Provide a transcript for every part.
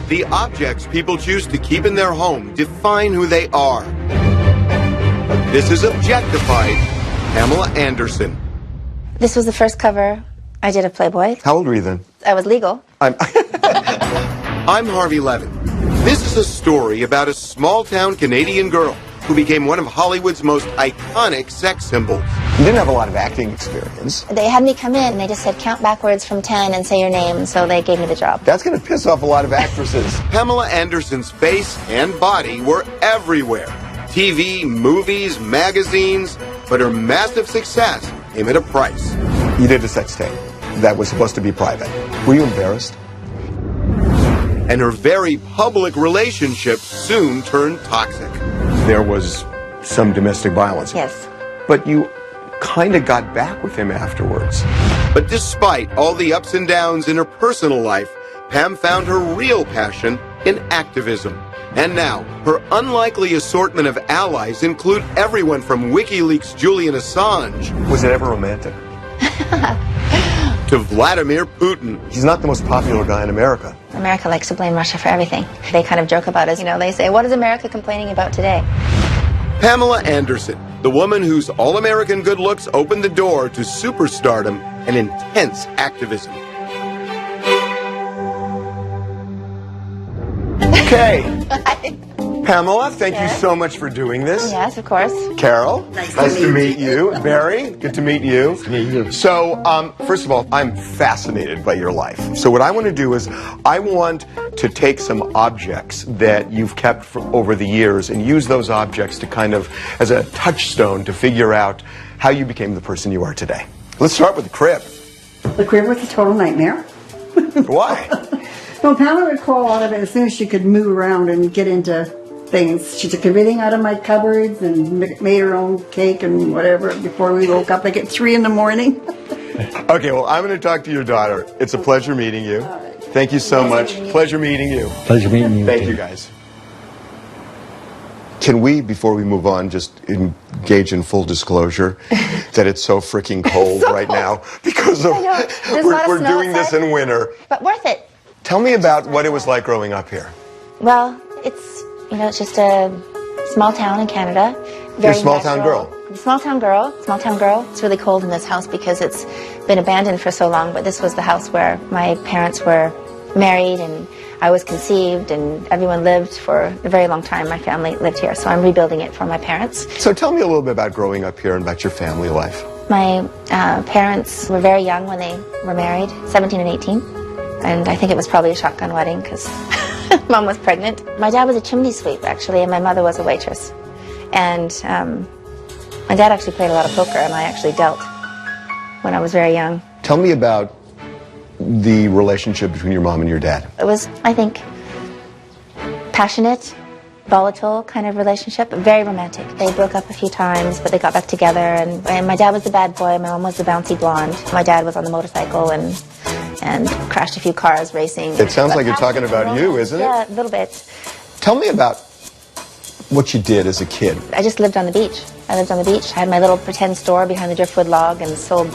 The objects people choose to keep in their home define who they are. This is Objectified, Pamela Anderson. This was the first cover I did of Playboy. How old were you then? I was legal. I'm Harvey Levin. This is a story about a small-town Canadian girl who became one of Hollywood's most iconic sex symbols. You didn't have a lot of acting experience. They had me come in and they just said count backwards from 10 and say your name, so they gave me the job. That's going to piss off a lot of actresses. Pamela Anderson's face and body were everywhere. TV, movies, magazines, but her massive success came at a price. You did a sex tape that was supposed to be private. Were you embarrassed? And her very public relationship soon turned toxic. There was some domestic violence. Yes. But you kind of got back with him afterwards. But despite all the ups and downs in her personal life, Pam found her real passion in activism. And now, her unlikely assortment of allies include everyone from WikiLeaks' Julian Assange Was it ever romantic? to Vladimir Putin. He's not the most popular guy in America. America likes to blame Russia for everything. They kind of joke about us, they say, what is America complaining about today? Pamela Anderson, the woman whose all-American good looks opened the door to superstardom and intense activism. Okay. Pamela, thank you so much for doing this. Yes, of course. Carol, nice to meet you. Barry, good to meet you. Nice to meet you. So, first of all, I'm fascinated by your life. So what I want to do is I want to take some objects that you've kept for over the years and use those objects to kind of as a touchstone to figure out how you became the person you are today. Let's start with the crib. The crib was a total nightmare. Why? Well, Pamela would crawl out of it as soon as she could move around and get into things. She took everything out of my cupboards and made her own cake and whatever before we woke up like at 3 in the morning. Okay, well, I'm going to talk to your daughter. It's a pleasure meeting you. All right. Thank you so much. Pleasure meeting you. Pleasure meeting you. Thank you, guys. Can we, before we move on, just engage in full disclosure that it's so freaking cold right now because of we're doing this in winter. But worth it. Tell me about what it was like growing up here. Well, it's, it's just a small town in Canada. You're a small town girl. Small town girl. It's really cold in this house because it's been abandoned for so long, but this was the house where my parents were married and I was conceived and everyone lived for a very long time. My family lived here, so I'm rebuilding it for my parents. So tell me a little bit about growing up here and about your family life. My parents were very young when they were married, 17 and 18. And I think it was probably a shotgun wedding because Mom was pregnant. My dad was a chimney sweep, actually, and my mother was a waitress. And my dad actually played a lot of poker, and I actually dealt when I was very young. Tell me about the relationship between your mom and your dad. It was, I think, passionate, volatile kind of relationship, very romantic. They broke up a few times, but they got back together, and my dad was the bad boy, my mom was the bouncy blonde. My dad was on the motorcycle and crashed a few cars racing. It sounds like you're talking about you, isn't it? Yeah, a little bit. Tell me about what you did as a kid. I just lived on the beach. I had my little pretend store behind the driftwood log and sold,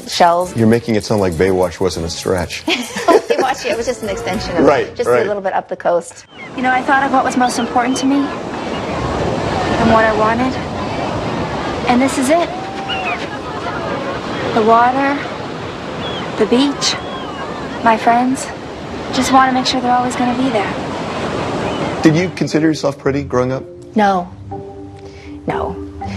shells. You're making it sound like Baywatch wasn't a stretch. Baywatch, it was just an extension of it. A little bit up the coast. I thought of what was most important to me and what I wanted. And this is it. The water, the beach, my friends. Just want to make sure they're always going to be there. Did you consider yourself pretty growing up? No.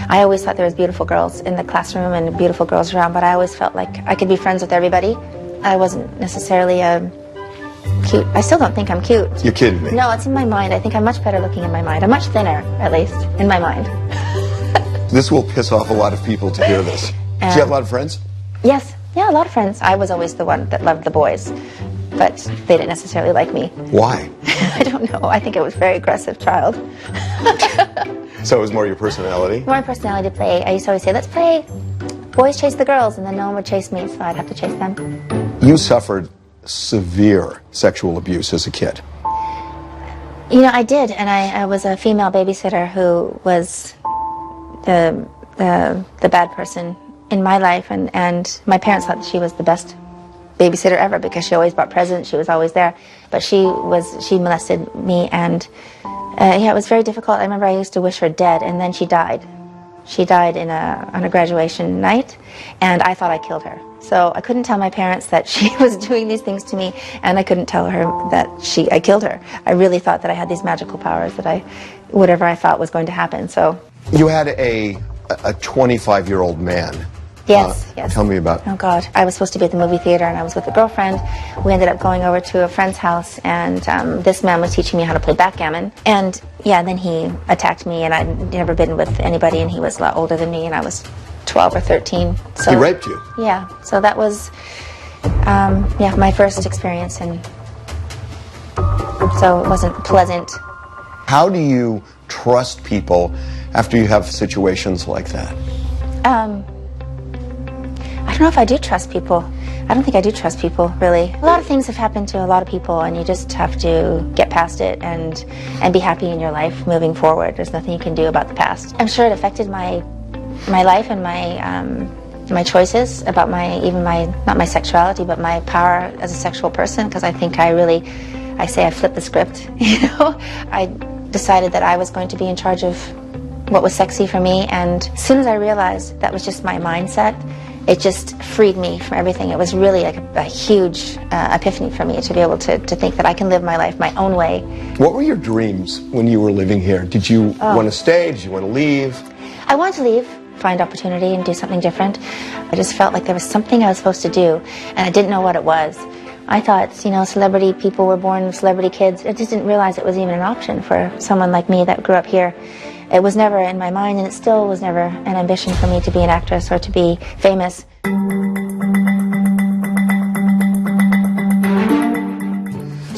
I always thought there was beautiful girls in the classroom and beautiful girls around, but I always felt like I could be friends with everybody. I wasn't necessarily cute. I still don't think I'm cute. You're kidding me. No, it's in my mind. I think I'm much better looking in my mind. I'm much thinner, at least, in my mind. This will piss off a lot of people to hear this. Do you have a lot of friends? Yes. Yeah, a lot of friends. I was always the one that loved the boys, but they didn't necessarily like me. Why? I don't know. I think I was a very aggressive child. So it was more your personality? My personality to play. I used to always say, let's play boys chase the girls, and then no one would chase me, so I'd have to chase them. You suffered severe sexual abuse as a kid. I did, and I was a female babysitter who was the bad person in my life, and my parents thought that she was the best babysitter ever because she always brought presents, she was always there. but she molested me, and yeah, it was very difficult. I remember I used to wish her dead, and then she died. She died on a graduation night, and I thought I killed her. So I couldn't tell my parents that she was doing these things to me, and I couldn't tell her that I killed her. I really thought that I had these magical powers, that whatever I thought was going to happen. So you had a 25-year-old man. Yes, yes. Tell me about it. Oh, God. I was supposed to be at the movie theater, and I was with a girlfriend. We ended up going over to a friend's house, and this man was teaching me how to play backgammon. And, yeah, then he attacked me, and I'd never been with anybody, and he was a lot older than me, and I was 12 or 13. So, he raped you? Yeah. So that was, yeah, my first experience, and so it wasn't pleasant. How do you trust people after you have situations like that? I don't know if I do trust people. I don't think I do trust people, really. A lot of things have happened to a lot of people, and you just have to get past it and be happy in your life moving forward. There's nothing you can do about the past. I'm sure it affected my life and my choices about not my sexuality, but my power as a sexual person, because I think I flipped the script, you know? I decided that I was going to be in charge of what was sexy for me, and as soon as I realized that was just my mindset, it just freed me from everything. It was really like a huge epiphany for me to be able to think that I can live my life my own way. What were your dreams when you were living here? Did you want to stay? Did you want to leave? I wanted to leave, find opportunity and do something different. I just felt like there was something I was supposed to do, and I didn't know what it was. I thought, you know, celebrity people were born celebrity kids. I just didn't realize it was even an option for someone like me that grew up here. It was never in my mind, and it still was never an ambition for me to be an actress or to be famous.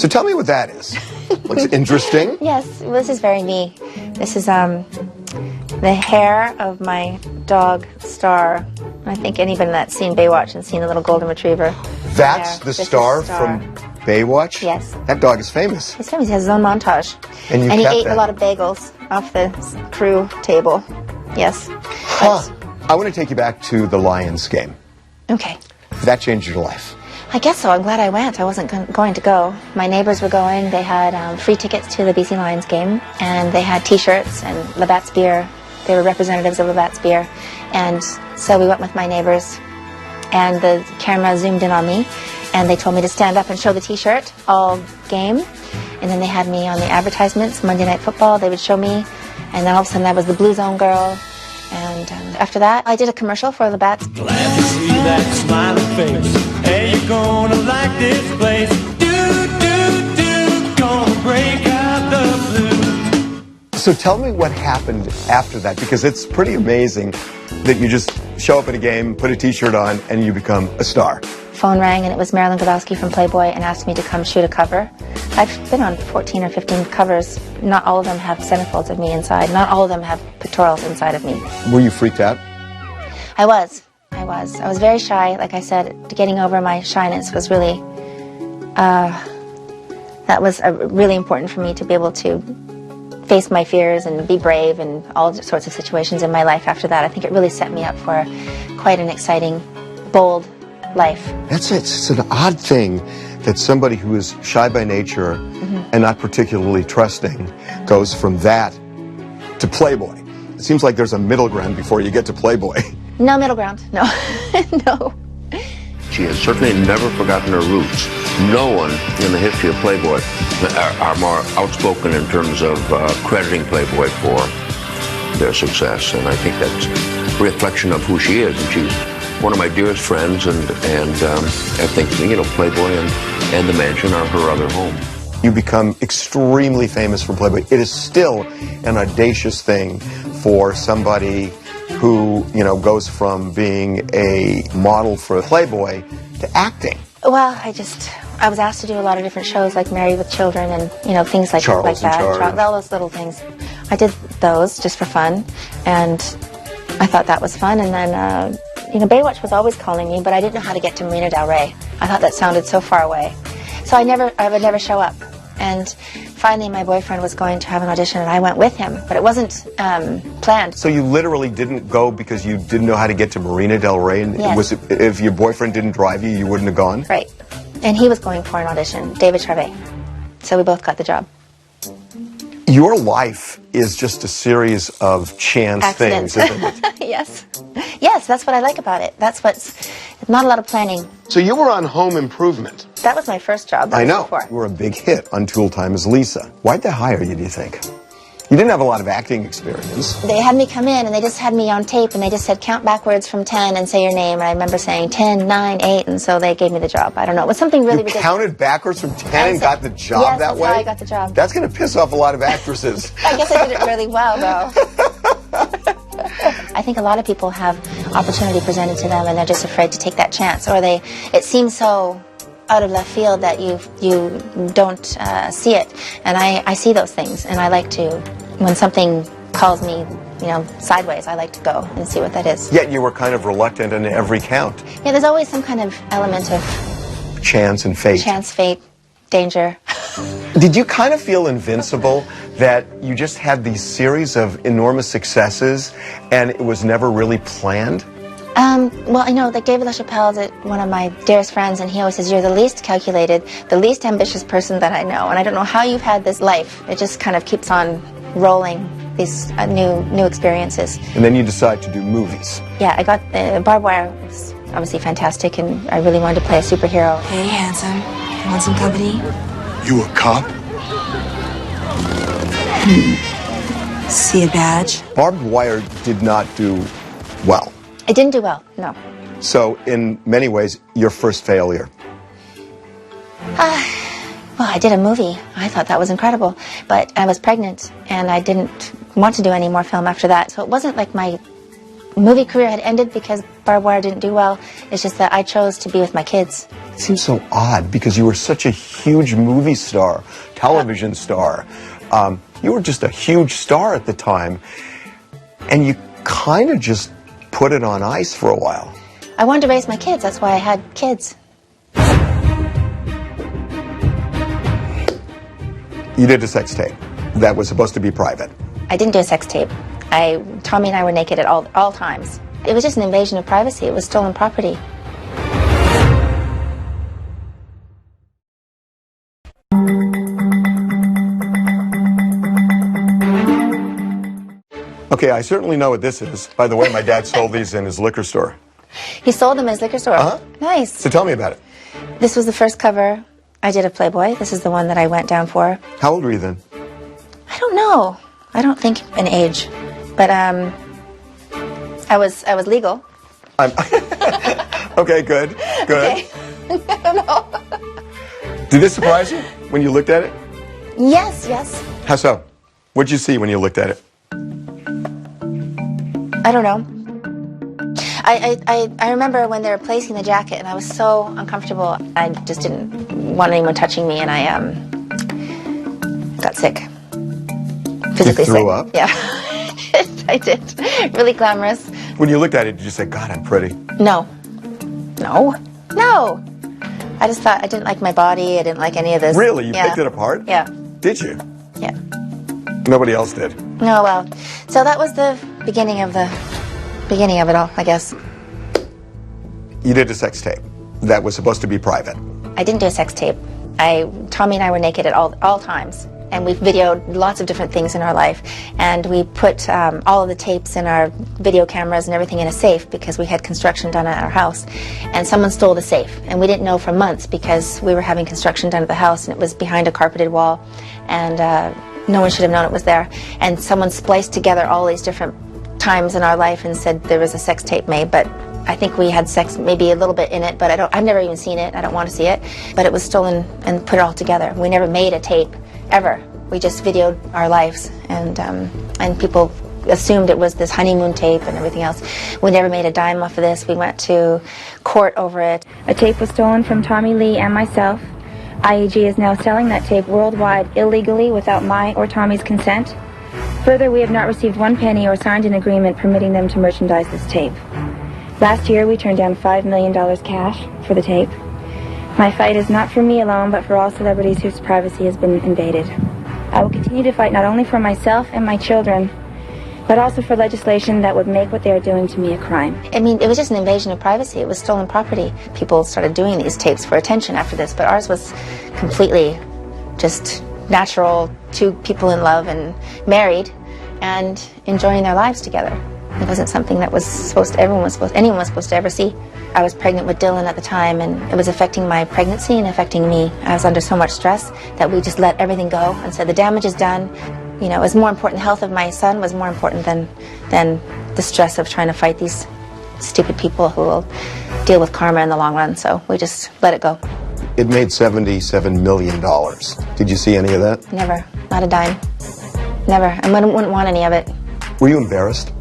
So tell me what that is. Looks interesting. Yes, this is very me. This is the hair of my dog, Star. I think anybody that's seen Baywatch and seen the little golden retriever. That's the Star from Baywatch? Yes. That dog is famous. He's famous. He has his own montage. And he ate a lot of bagels off the crew table. Yes. Huh. I want to take you back to the Lions game. Okay. That changed your life. I guess so. I'm glad I went. I wasn't going to go. My neighbors were going. They had free tickets to the BC Lions game, and they had T-shirts and Labatt's beer. They were representatives of Labatt's beer. And so we went with my neighbors, and the camera zoomed in on me, and they told me to stand up and show the T-shirt all game. And then they had me on the advertisements, Monday Night Football. They would show me, and then all of a sudden I was the Blue Zone girl. And after that, I did a commercial for Labatt's. Glad to see that smiling face. Hey, you're gonna like this place. Gonna break out the blue. So tell me what happened after that, because it's pretty amazing that you just show up at a game, put a T-shirt on, and you become a star. Phone rang, and it was Marilyn Grabowski from Playboy, and asked me to come shoot a cover. I've been on 14 or 15 covers. Not all of them have centerfolds of me inside. Not all of them have pictorials inside of me. Were you freaked out? I was. I was very shy. Like I said, getting over my shyness was really, that was really important for me to be able to face my fears and be brave in all sorts of situations in my life after that. I think it really set me up for quite an exciting, bold life. That's it. It's an odd thing that somebody who is shy by nature and not particularly trusting goes from that to Playboy. It seems like there's a middle ground before you get to Playboy. No middle ground, no. No. She has certainly never forgotten her roots. No one in the history of Playboy are more outspoken in terms of crediting Playboy for their success, and I think that's a reflection of who she is. And she's one of my dearest friends, and I think, you know, Playboy and the mansion are her other home. You become extremely famous for Playboy. It is still an audacious thing for somebody who, you know, goes from being a model for Playboy to acting. Well, I was asked to do a lot of different shows, like Married with Children and, you know, things like Charles that. Charles. All those little things. I did those just for fun, and I thought that was fun. And then, you know, Baywatch was always calling me, but I didn't know how to get to Marina Del Rey. I thought that sounded so far away. So I would never show up. And finally, my boyfriend was going to have an audition, and I went with him, but it wasn't planned. So you literally didn't go because you didn't know how to get to Marina Del Rey? And yes. If your boyfriend didn't drive you, you wouldn't have gone? Right. And he was going for an audition, David Charvet. So we both got the job. Your life is just a series of chance Accidents. things, isn't it? Yes. Yes, that's what I like about it. That's what's not a lot of planning. So you were on Home Improvement. That was my first job. That I was know. before. You were a big hit on Tool Time as Lisa. Why'd they hire you, do you think? You didn't have a lot of acting experience. They had me come in and they just had me on tape and they just said count backwards from 10 and say your name. And I remember saying 10, 9, 8, and so they gave me the job. I don't know. It was something really You ridiculous. counted backwards from 10 and got the job yes, that that's way? how I got the job. That's going to piss off a lot of actresses. I guess I did it really well, though. I think a lot of people have opportunity presented to them and they're just afraid to take that chance. Or it seems so out of left field that you don't see it. And I see those things and I like to, when something calls me, you know, sideways, I like to go and see what that is. Yet you were kind of reluctant in every count. Yeah, there's always some kind of element of Chance and fate. chance, fate, danger. Did you kind of feel invincible that you just had these series of enormous successes and it was never really planned? Well, I know that David LaChapelle is one of my dearest friends, and he always says, you're the least calculated, the least ambitious person that I know. And I don't know how you've had this life. It just kind of keeps on rolling, these new experiences. And then you decide to do movies. Yeah, I got Barbed Wire was obviously fantastic, and I really wanted to play a superhero. Hey, handsome. You want some company? You a cop? See a badge? Barbed Wire did not do well. It didn't do well, no. So, in many ways, your first failure. Well, I did a movie. I thought that was incredible. But I was pregnant, and I didn't want to do any more film after that. So it wasn't like my movie career had ended because Barbed Wire didn't do well. It's just that I chose to be with my kids. It seems so odd because you were such a huge movie star, television star. You were just a huge star at the time, and you kind of just put it on ice for a while. I wanted to raise my kids. That's why I had kids. You did a sex tape that was supposed to be private. I didn't do a sex tape. Tommy and I were naked at all times. It was just an invasion of privacy. It was stolen property. Okay, I certainly know what this is. By the way, my dad sold these in his liquor store. He sold them at his liquor store. Uh-huh. Nice. So tell me about it. This was the first cover I did of Playboy. This is the one that I went down for. How old were you then? I don't know. I don't think an age. But I was legal. Okay, good. Okay. I don't know. Did this surprise you when you looked at it? Yes. How so? What'd you see when you looked at it? I don't know. I remember when they were placing the jacket and I was so uncomfortable. I just didn't want anyone touching me and I got sick. Physically You threw sick. up? Yeah. I did. Really glamorous. When you looked at it, did you say, God, I'm pretty? No. I just thought I didn't like my body. I didn't like any of this. Really? You Yeah. picked it apart? Yeah. Did you? Yeah. Nobody else did. No, well, so that was the beginning of it all, I guess. You did a sex tape that was supposed to be private. I didn't do a sex tape. Tommy and I were naked at all times, and we videoed lots of different things in our life, and we put all of the tapes in our video cameras and everything in a safe because we had construction done at our house, and someone stole the safe, and we didn't know for months because we were having construction done at the house, and it was behind a carpeted wall, and no one should have known it was there, and someone spliced together all these different times in our life and said there was a sex tape made, but I think we had sex maybe a little bit in it, but I've never even seen it. I don't want to see it. But it was stolen and put it all together. We never made a tape, ever. We just videoed our lives, and people assumed it was this honeymoon tape and everything else. We never made a dime off of this. We went to court over it. A tape was stolen from Tommy Lee and myself. IEG is now selling that tape worldwide illegally without my or Tommy's consent. Further, we have not received one penny or signed an agreement permitting them to merchandise this tape. Last year, we turned down $5 million cash for the tape. My fight is not for me alone, but for all celebrities whose privacy has been invaded. I will continue to fight not only for myself and my children, but also for legislation that would make what they are doing to me a crime. I mean, it was just an invasion of privacy. It was stolen property. People started doing these tapes for attention after this, but ours was completely just natural, two people in love and married and enjoying their lives together. It wasn't something that was anyone was supposed to ever see. I was pregnant with Dylan at the time, and it was affecting my pregnancy and affecting me. I was under so much stress that we just let everything go and said the damage is done. You know, it was more important. The health of my son was more important than the stress of trying to fight these stupid people who will deal with karma in the long run. So we just let it go. It made $77 million. Did you see any of that? Never, not a dime. Never. I wouldn't want any of it. Were you embarrassed?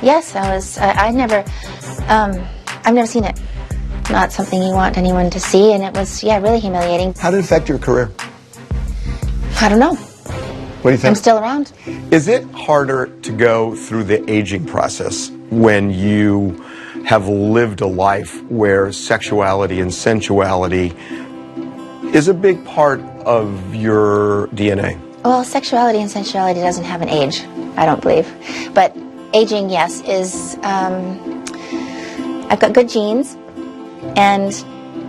Yes, I was. I've never seen it. Not something you want anyone to see, and it was, yeah, really humiliating. How did it affect your career? I don't know. What do you think? I'm still around. Is it harder to go through the aging process when you have lived a life where sexuality and sensuality is a big part of your DNA? Well, sexuality and sensuality doesn't have an age, I don't believe. But aging, yes, is, I've got good genes, and,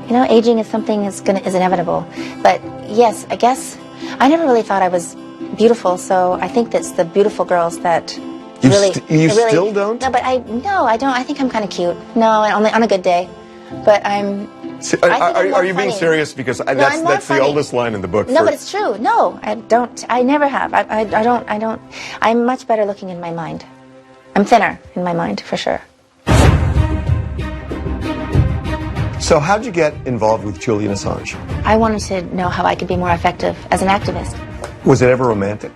you know, aging is something is inevitable. But yes, I guess, I never really thought I was beautiful, so I think that's the beautiful girls that You really... still don't? No, I don't. I think I'm kind of cute. No, only on a good day. But I'm... Are you being serious? Because that's the oldest line in the book. No, but it's true. No, I don't. I never have. I don't. I'm much better looking in my mind. I'm thinner in my mind, for sure. So how'd you get involved with Julian Assange? I wanted to know how I could be more effective as an activist. Was it ever romantic?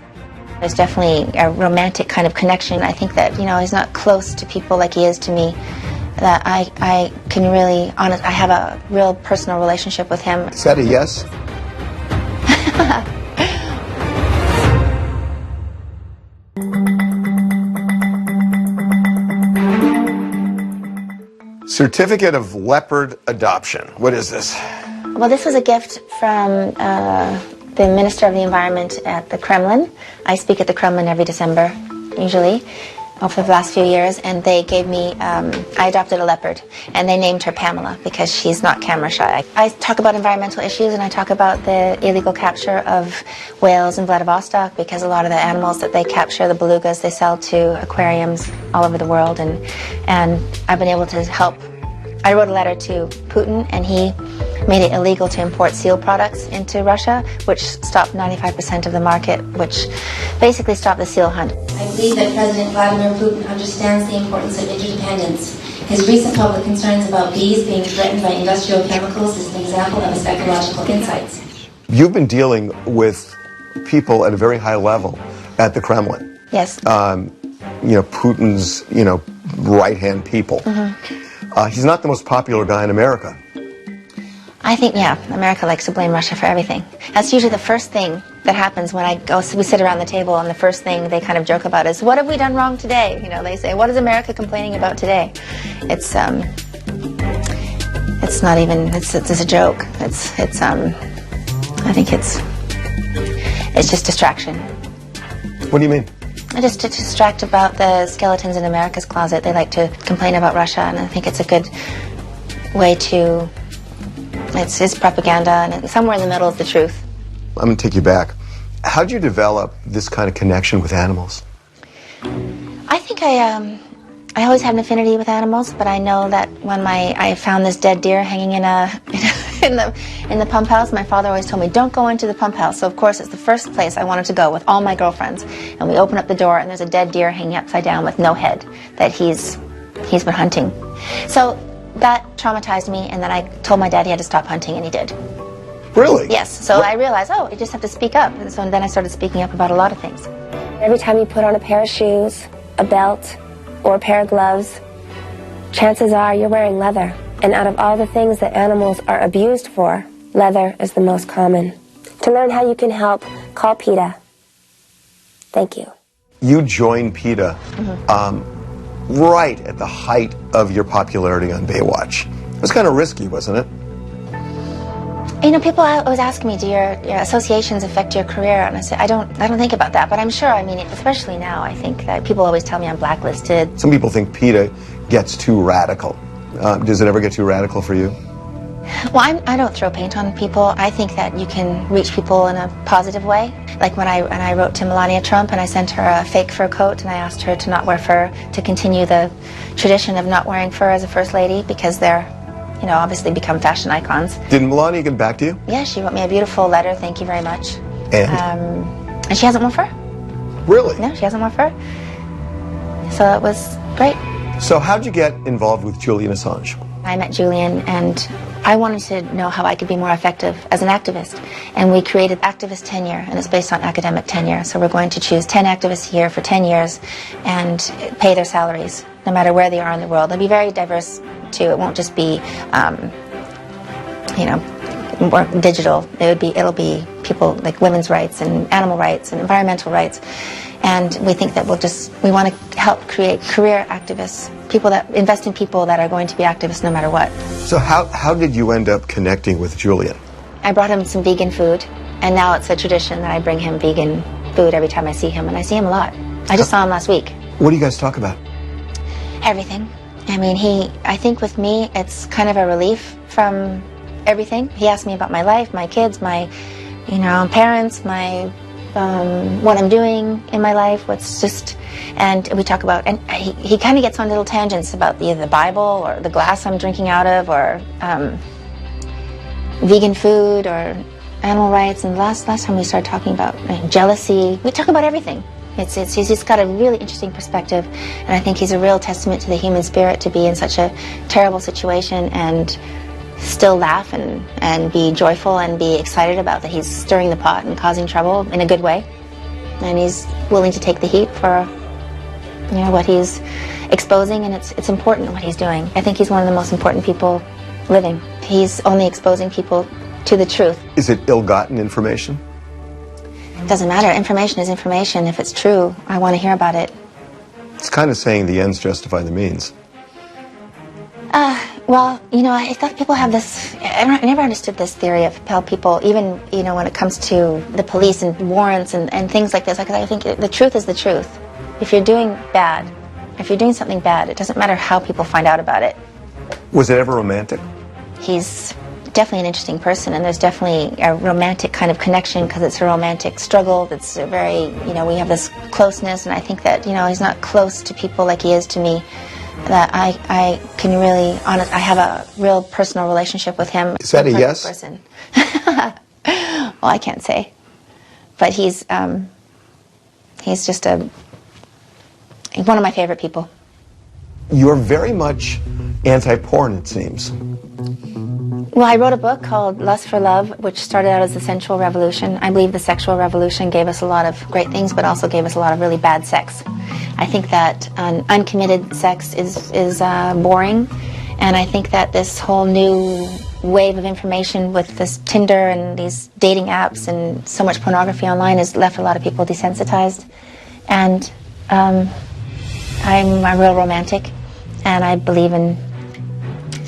There's definitely a romantic kind of connection. I think that, you know, he's not close to people like he is to me. That I can really, I have a real personal relationship with him. Is that a yes? Certificate of Leopard Adoption. What is this? Well, this was a gift from the Minister of the Environment at the Kremlin. I speak at the Kremlin every December, usually, for the last few years, and they gave me, I adopted a leopard, and they named her Pamela because she's not camera shy. I talk about environmental issues, and I talk about the illegal capture of whales in Vladivostok, because a lot of the animals that they capture, the belugas, they sell to aquariums all over the world, and I've been able to help. I wrote a letter to Putin, and he made it illegal to import seal products into Russia, which stopped 95% of the market, which basically stopped the seal hunt. I believe that President Vladimir Putin understands the importance of interdependence. His recent public concerns about bees being threatened by industrial chemicals is an example of his ecological insights. You've been dealing with people at a very high level at the Kremlin. Yes. You know, Putin's, you know, right-hand people. Mm-hmm. He's not the most popular guy in America. I think, yeah, America likes to blame Russia for everything. That's usually the first thing that happens when we sit around the table, and the first thing they kind of joke about is, what have we done wrong today? You know, they say, what is America complaining about today? It's not even, it's a joke. I think it's just distraction. What do you mean? Just to distract about the skeletons in America's closet. They like to complain about Russia, and I think it's a good way to... It's propaganda, and somewhere in the middle is the truth. I'm going to take you back. How did you develop this kind of connection with animals? I think I always had an affinity with animals, but I know that when I found this dead deer hanging in the pump house, my father always told me, don't go into the pump house. So of course it's the first place I wanted to go with all my girlfriends. And we open up the door, and there's a dead deer hanging upside down with no head that he's been hunting. So that traumatized me, and then I told my dad he had to stop hunting, and he did. Really? Yes. So I realized, you just have to speak up. And so then I started speaking up about a lot of things. Every time you put on a pair of shoes, a belt, or a pair of gloves, chances are you're wearing leather. And out of all the things that animals are abused for, leather is the most common. To learn how you can help, call PETA. Thank you. You joined PETA right at the height of your popularity on Baywatch. It was kind of risky, wasn't it? You know, people always ask me, do your associations affect your career? And I say, I don't think about that, but I'm sure, I mean, especially now, I think that people always tell me I'm blacklisted. Some people think PETA gets too radical. Does it ever get too radical for you? Well, I don't throw paint on people. I think that you can reach people in a positive way. Like when I wrote to Melania Trump and I sent her a fake fur coat and I asked her to not wear fur, to continue the tradition of not wearing fur as a first lady, because they're, you know, obviously become fashion icons. Did Melania get back to you? Yeah, she wrote me a beautiful letter, thank you very much. And she hasn't worn fur. Really? No, she hasn't worn fur. So it was great. So how'd you get involved with Julian Assange? I met Julian and I wanted to know how I could be more effective as an activist. And we created activist tenure, and it's based on academic tenure. So we're going to choose 10 activists here for 10 years and pay their salaries, no matter where they are in the world. It'll be very diverse, too. It won't just be, you know, more digital. It'll be people like women's rights and animal rights and environmental rights. And we think that we want to help create career activists, people that invest in people that are going to be activists no matter what. So how did you end up connecting with Julian? I brought him some vegan food, and now it's a tradition that I bring him vegan food every time I see him, and I see him a lot. I just saw him last week. What do you guys talk about? Everything. I mean, I think with me, it's kind of a relief from everything. He asked me about my life, my kids, my, you know, parents, my what I'm doing in my life, and we talk about, and he kind of gets on little tangents about either the Bible or the glass I'm drinking out of, or vegan food or animal rights. And last time we started talking about jealousy. We talk about everything. He's just got a really interesting perspective, and I think he's a real testament to the human spirit to be in such a terrible situation and still laugh and be joyful and be excited about that he's stirring the pot and causing trouble in a good way. And he's willing to take the heat for, you know, what he's exposing, and it's important what he's doing. I think he's one of the most important people living. He's only exposing people to the truth. Is it ill-gotten information? It doesn't matter. Information is information. If it's true, I want to hear about it. It's kind of saying the ends justify the means. Well, you know, I thought people have this, I never understood this theory of how people, even, you know, when it comes to the police and warrants and things like this, because I think the truth is the truth. If you're doing bad, if you're doing something bad, it doesn't matter how people find out about it. Was it ever romantic? He's definitely an interesting person, and there's definitely a romantic kind of connection because it's a romantic struggle. It's a very, you know, we have this closeness, and I think that, you know, he's not close to people like he is to me. That I can really, I have a real personal relationship with him. Is that a yes? Person. Well, I can't say, but he's just one of my favorite people. You're very much anti-porn, it seems. Well, I wrote a book called Lust for Love, which started out as the sensual revolution. I believe the sexual revolution gave us a lot of great things, but also gave us a lot of really bad sex. I think that uncommitted sex is boring, and I think that this whole new wave of information with this Tinder and these dating apps and so much pornography online has left a lot of people desensitized. And I'm a real romantic, and I believe in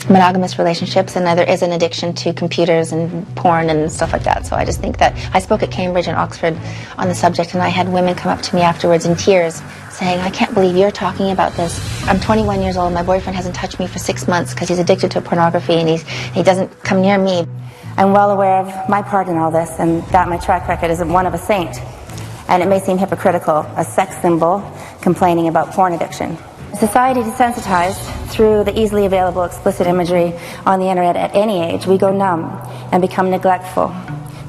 monogamous relationships, and there is an addiction to computers and porn and stuff like that. So I just think that I spoke at Cambridge and Oxford on the subject, and I had women come up to me afterwards in tears saying, I can't believe you're talking about this. I'm 21 years old, my boyfriend hasn't touched me for 6 months because he's addicted to pornography, and he doesn't come near me. I'm well aware of my part in all this, and that my track record is one of a saint. And it may seem hypocritical, a sex symbol complaining about porn addiction. Society desensitized through the easily available explicit imagery on the internet at any age, we go numb and become neglectful.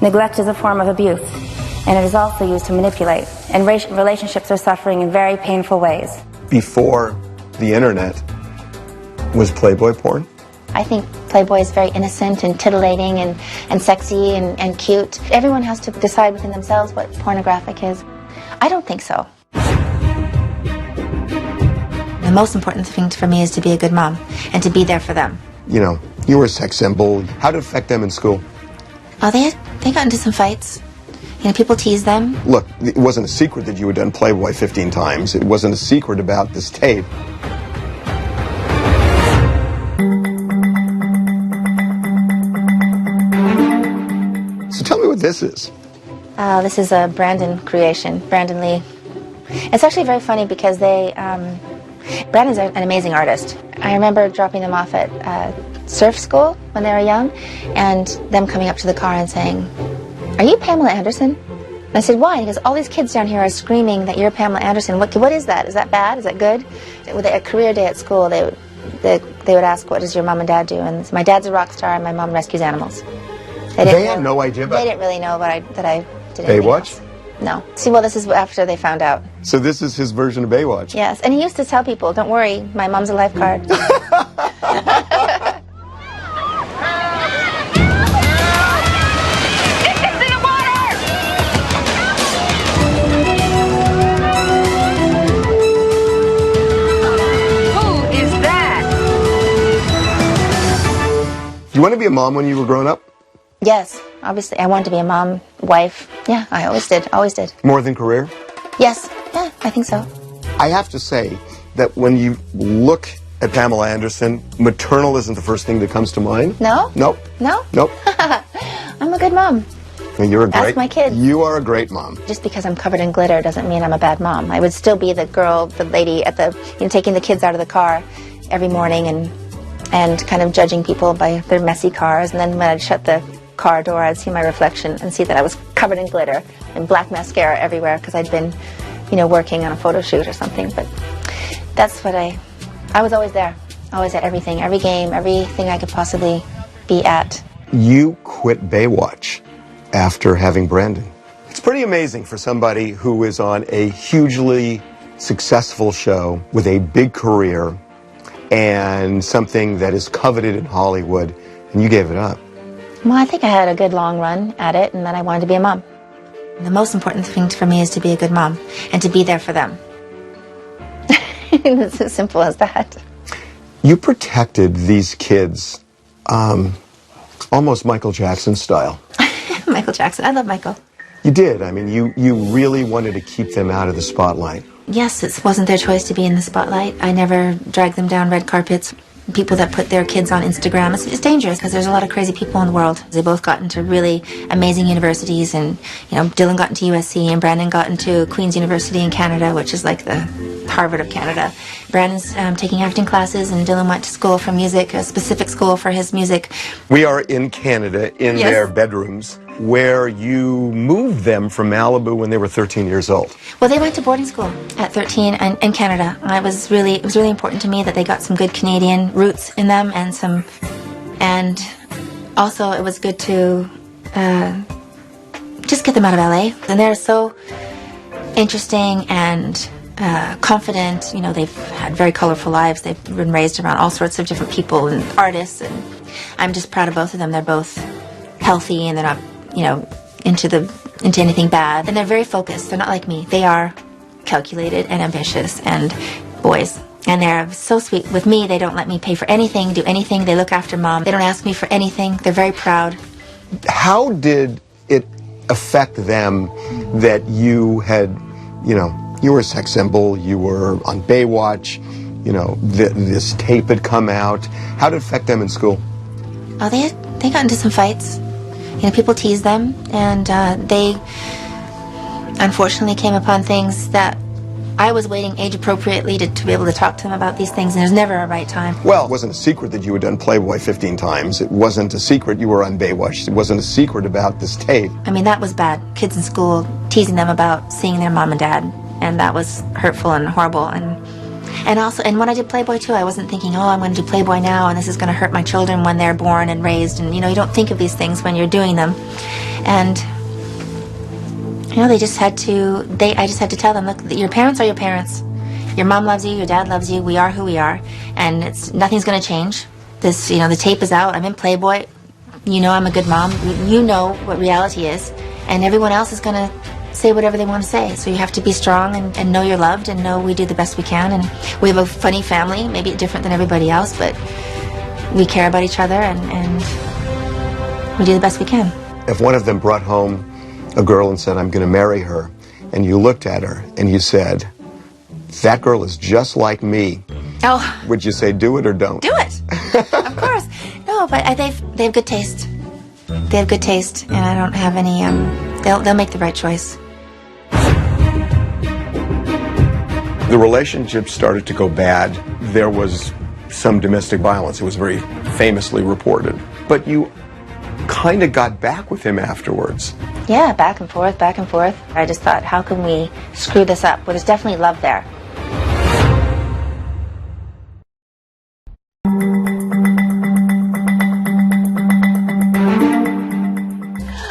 Neglect is a form of abuse, and it is also used to manipulate, and relationships are suffering in very painful ways. Before the internet, was Playboy porn? I think Playboy is very innocent and titillating and sexy and cute. Everyone has to decide within themselves what pornographic is. I don't think so. The most important thing for me is to be a good mom and to be there for them. You know, you were a sex symbol. How did it affect them in school? Oh, they got into some fights. You know, people tease them. Look, it wasn't a secret that you had done Playboy 15 times. It wasn't a secret about this tape. So tell me what this is. This is a Brandon creation, Brandon Lee. It's actually very funny because Brandon's an amazing artist. I remember dropping them off at surf school when they were young, and them coming up to the car and saying, "Are you Pamela Anderson?" And I said, "Why?" Because all these kids down here are screaming that you're Pamela Anderson. What is that? Is that bad? Is that good? With a career day at school, they would ask, "What does your mom and dad do?" And my dad's a rock star, and my mom rescues animals. They had no idea about They didn't really know that I did Baywatch? No. See, well, this is after they found out. So this is his version of Baywatch. Yes, and he used to tell people, "Don't worry, my mom's a lifeguard." You want to be a mom when you were growing up? Yes, obviously. I wanted to be a mom, wife. Yeah, I always did. More than career? Yes, yeah, I think so. I have to say that when you look at Pamela Anderson, maternal isn't the first thing that comes to mind. No? Nope. No? Nope. I'm a good mom. And you're a great. Ask my kids. You are a great mom. Just because I'm covered in glitter doesn't mean I'm a bad mom. I would still be the girl, the lady at the, taking the kids out of the car every morning and kind of judging people by their messy cars. And then when I'd shut the car door, I'd see my reflection and see that I was covered in glitter and black mascara everywhere because I'd been, working on a photo shoot or something. But that's what I was always there, always at everything, every game, everything I could possibly be at. You quit Baywatch after having Brandon. It's pretty amazing for somebody who is on a hugely successful show with a big career and something that is coveted in Hollywood, and you gave it up. Well, I think I had a good long run at it, and then I wanted to be a mom. The most important thing for me is to be a good mom and to be there for them. It's as simple as that. You protected these kids almost Michael Jackson style. Michael Jackson. I love Michael. You did. I mean, you really wanted to keep them out of the spotlight. Yes, it wasn't their choice to be in the spotlight. I never dragged them down red carpets. People that put their kids on Instagram, it's dangerous because there's a lot of crazy people in the world. They both got into really amazing universities, and Dylan got into USC and Brandon got into Queen's University in Canada, which is like the Harvard of Canada. Brandon's taking acting classes, and Dylan went to school for music, a specific school for his music. We are in Canada, in their bedrooms, where you moved them from Malibu when they were 13 years old. Well, they went to boarding school at 13 in Canada. It was really important to me that they got some good Canadian roots in them, and also it was good to just get them out of LA. And they're so interesting and confident. They've had very colorful lives. They've been raised around all sorts of different people and artists, and I'm just proud of both of them. They're both healthy, and they're not into anything bad, and they're very focused. They're not like me. They are calculated and ambitious and boys, and they're so sweet with me. They don't let me pay for anything, do anything. They look after mom. They don't ask me for anything. They're very proud. How did it affect them that you had, you were a sex symbol, you were on Baywatch, this tape had come out? How did it affect them in school? Oh, they got into some fights. People teased them, and they unfortunately came upon things that I was waiting age appropriately to be able to talk to them about these things, and there's never a right time. Well, it wasn't a secret that you had done Playboy 15 times. It wasn't a secret you were on Baywatch. It wasn't a secret about this tape. I mean, that was bad. Kids in school teasing them about seeing their mom and dad, and that was hurtful and horrible. And when I did Playboy too, I wasn't thinking, I'm going to do Playboy now, and this is going to hurt my children when they're born and raised. And you don't think of these things when you're doing them. And I just had to tell them, look, your parents are your parents. Your mom loves you, your dad loves you. We are who we are, and nothing's going to change. This, the tape is out. I'm in Playboy. I'm a good mom. You know what reality is, and everyone else is going to say whatever they want to say. So you have to be strong and know you're loved and know we do the best we can. And we have a funny family, maybe different than everybody else, but we care about each other and we do the best we can. If one of them brought home a girl and said, I'm going to marry her, and you looked at her and you said, that girl is just like me, would you say do it or don't? Do it! Of course. No, but they have good taste. They have good taste, and I don't have any, they'll make the right choice. The relationship started to go bad. There was some domestic violence. It was very famously reported. But you kind of got back with him afterwards. Yeah, back and forth, back and forth. I just thought, how can we screw this up? Well, there's definitely love there.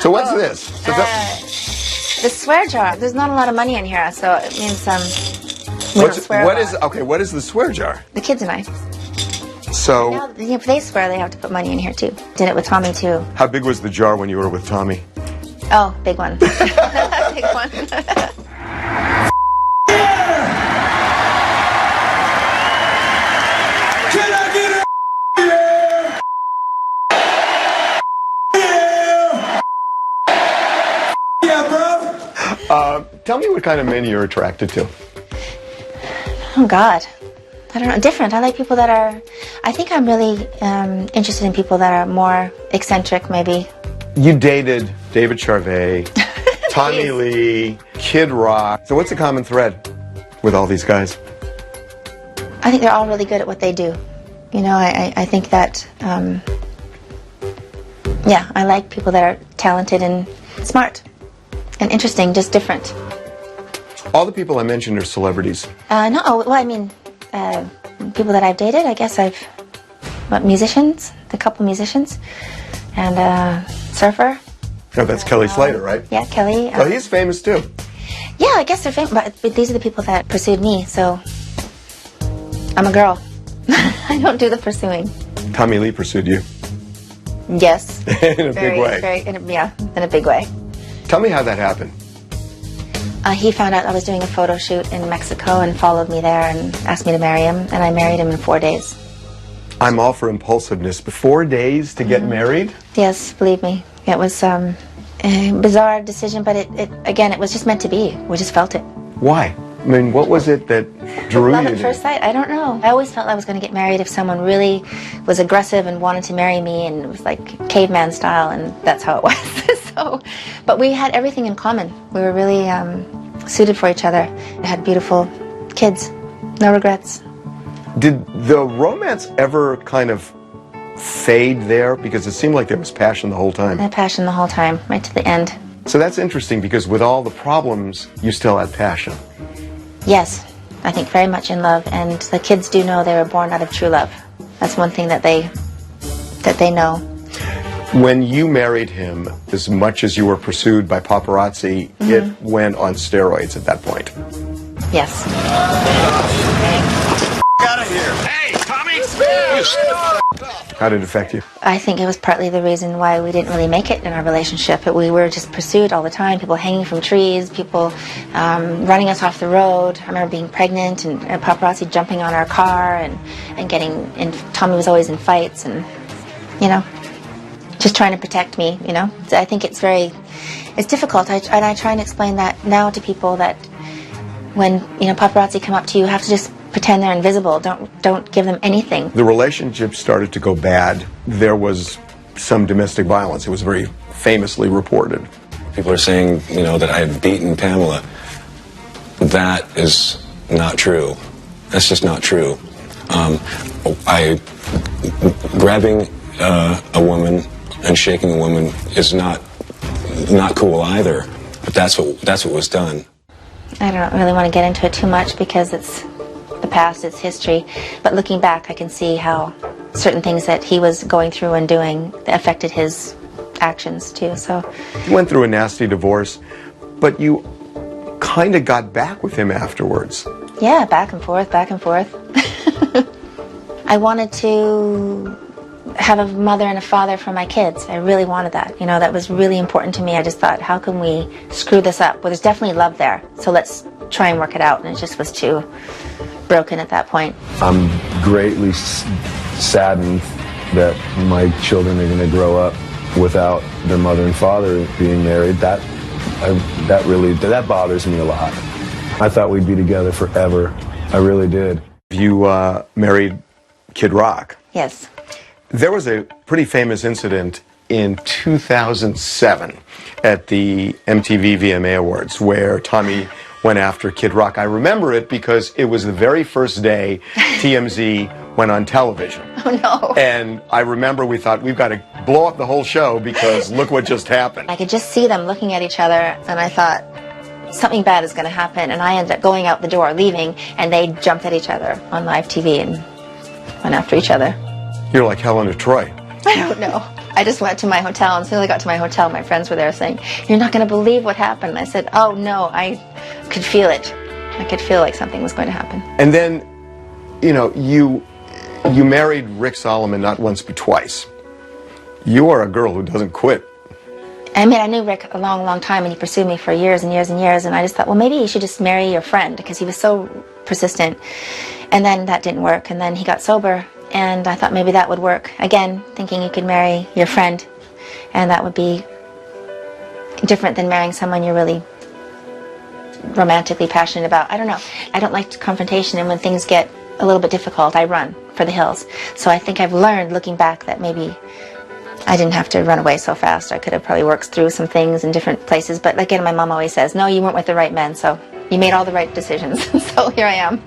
So what's this? The swear jar. There's not a lot of money in here, so it means we don't swear a lot. What is the swear jar? The kids and I. So Now, if they swear, they have to put money in here too. Did it with Tommy too. How big was the jar when you were with Tommy? Oh, big one. Big one. Tell me what kind of men you're attracted to. Oh God, I don't know. Different. I like people that are. I think I'm really interested in people that are more eccentric, maybe. You dated David Charvet, Tommy Lee, Kid Rock. So what's the common thread with all these guys? I think they're all really good at what they do. You know, I think that. Yeah, I like people that are talented and smart and interesting, just different. All the people I mentioned are celebrities. No, well, I mean, people that I've dated, I guess musicians, a couple musicians, and surfer. Oh, that's Kelly Slater, right? Yeah, Kelly. Oh, he's famous too. Yeah, I guess they're famous, but these are the people that pursued me, so I'm a girl. I don't do the pursuing. Tommy Lee pursued you. Yes. In a big way. In a big way. Tell me how that happened. He found out I was doing a photo shoot in Mexico and followed me there and asked me to marry him, and I married him in 4 days. I'm all for impulsiveness. 4 days to get married? Yes, believe me. It was a bizarre decision, but it was just meant to be. We just felt it. Why? I mean, what was it that drew you? Love at first sight? I don't know. I always felt I was going to get married if someone really was aggressive and wanted to marry me, and it was like caveman style, and that's how it was. But we had everything in common. We were really suited for each other. We had beautiful kids. No regrets. Did the romance ever kind of fade there? Because it seemed like there was passion the whole time. I had passion the whole time, right to the end. So that's interesting, because with all the problems, you still had passion. Yes, I think very much in love, and the kids do know they were born out of true love. That's one thing that they know. When you married him, as much as you were pursued by paparazzi, it went on steroids at that point. Yes. Out of here. Hey, Tommy! How did it affect you? I think it was partly the reason why we didn't really make it in our relationship. We were just pursued all the time. People hanging from trees, people running us off the road. I remember being pregnant and paparazzi jumping on our car and getting in. Tommy was always in fights and, you know, just trying to protect me, you know. So I think it's difficult. And I try and explain that now to people, that when, you know, paparazzi come up to you, you have to just pretend they're invisible. Don't give them anything. The relationship started to go bad. There was some domestic violence. It was very famously reported. People are saying, you know, that I had beaten Pamela. That is not true. That's just not true. Grabbing a woman and shaking a woman is not cool either. But that's what was done. I don't really want to get into it too much because it's the past, it's history. But looking back, I can see how certain things that he was going through and doing affected his actions too. So you went through a nasty divorce, but you kind of got back with him afterwards. Yeah, back and forth, back and forth. I wanted to have a mother and a father for my kids. I really wanted that. You know, that was really important to me. I just thought, how can we screw this up? Well, there's definitely love there, so let's try and work it out. And it just was too broken at that point. I'm greatly saddened that my children are going to grow up without their mother and father being married. That bothers me a lot. I thought we'd be together forever. I really did. You married Kid Rock. Yes. There was a pretty famous incident in 2007 at the MTV VMA Awards where Tommy went after Kid Rock. I remember it because it was the very first day TMZ went on television. Oh no. And I remember we thought, we've got to blow up the whole show because look what just happened. I could just see them looking at each other, and I thought, something bad is going to happen. And I ended up going out the door, leaving, and they jumped at each other on live TV and went after each other. You're like Helen of Troy. I don't know. I just went to my hotel, and as soon as I got to my hotel, my friends were there saying, "You're not going to believe what happened." And I said, "Oh no, I could feel it. I could feel like something was going to happen." And then, you know, you married Rick Solomon not once but twice. You are a girl who doesn't quit. I mean, I knew Rick a long, long time, and he pursued me for years and years and years, and I just thought, well, maybe you should just marry your friend, because he was so persistent. And then that didn't work, and then he got sober, and I thought maybe that would work. Again, thinking you could marry your friend, and that would be different than marrying someone you're really romantically passionate about. I don't know. I don't like confrontation, and when things get a little bit difficult, I run for the hills. So I think I've learned, looking back, that maybe I didn't have to run away so fast. I could have probably worked through some things in different places. But again, my mom always says, no, you weren't with the right men, so you made all the right decisions. So here I am.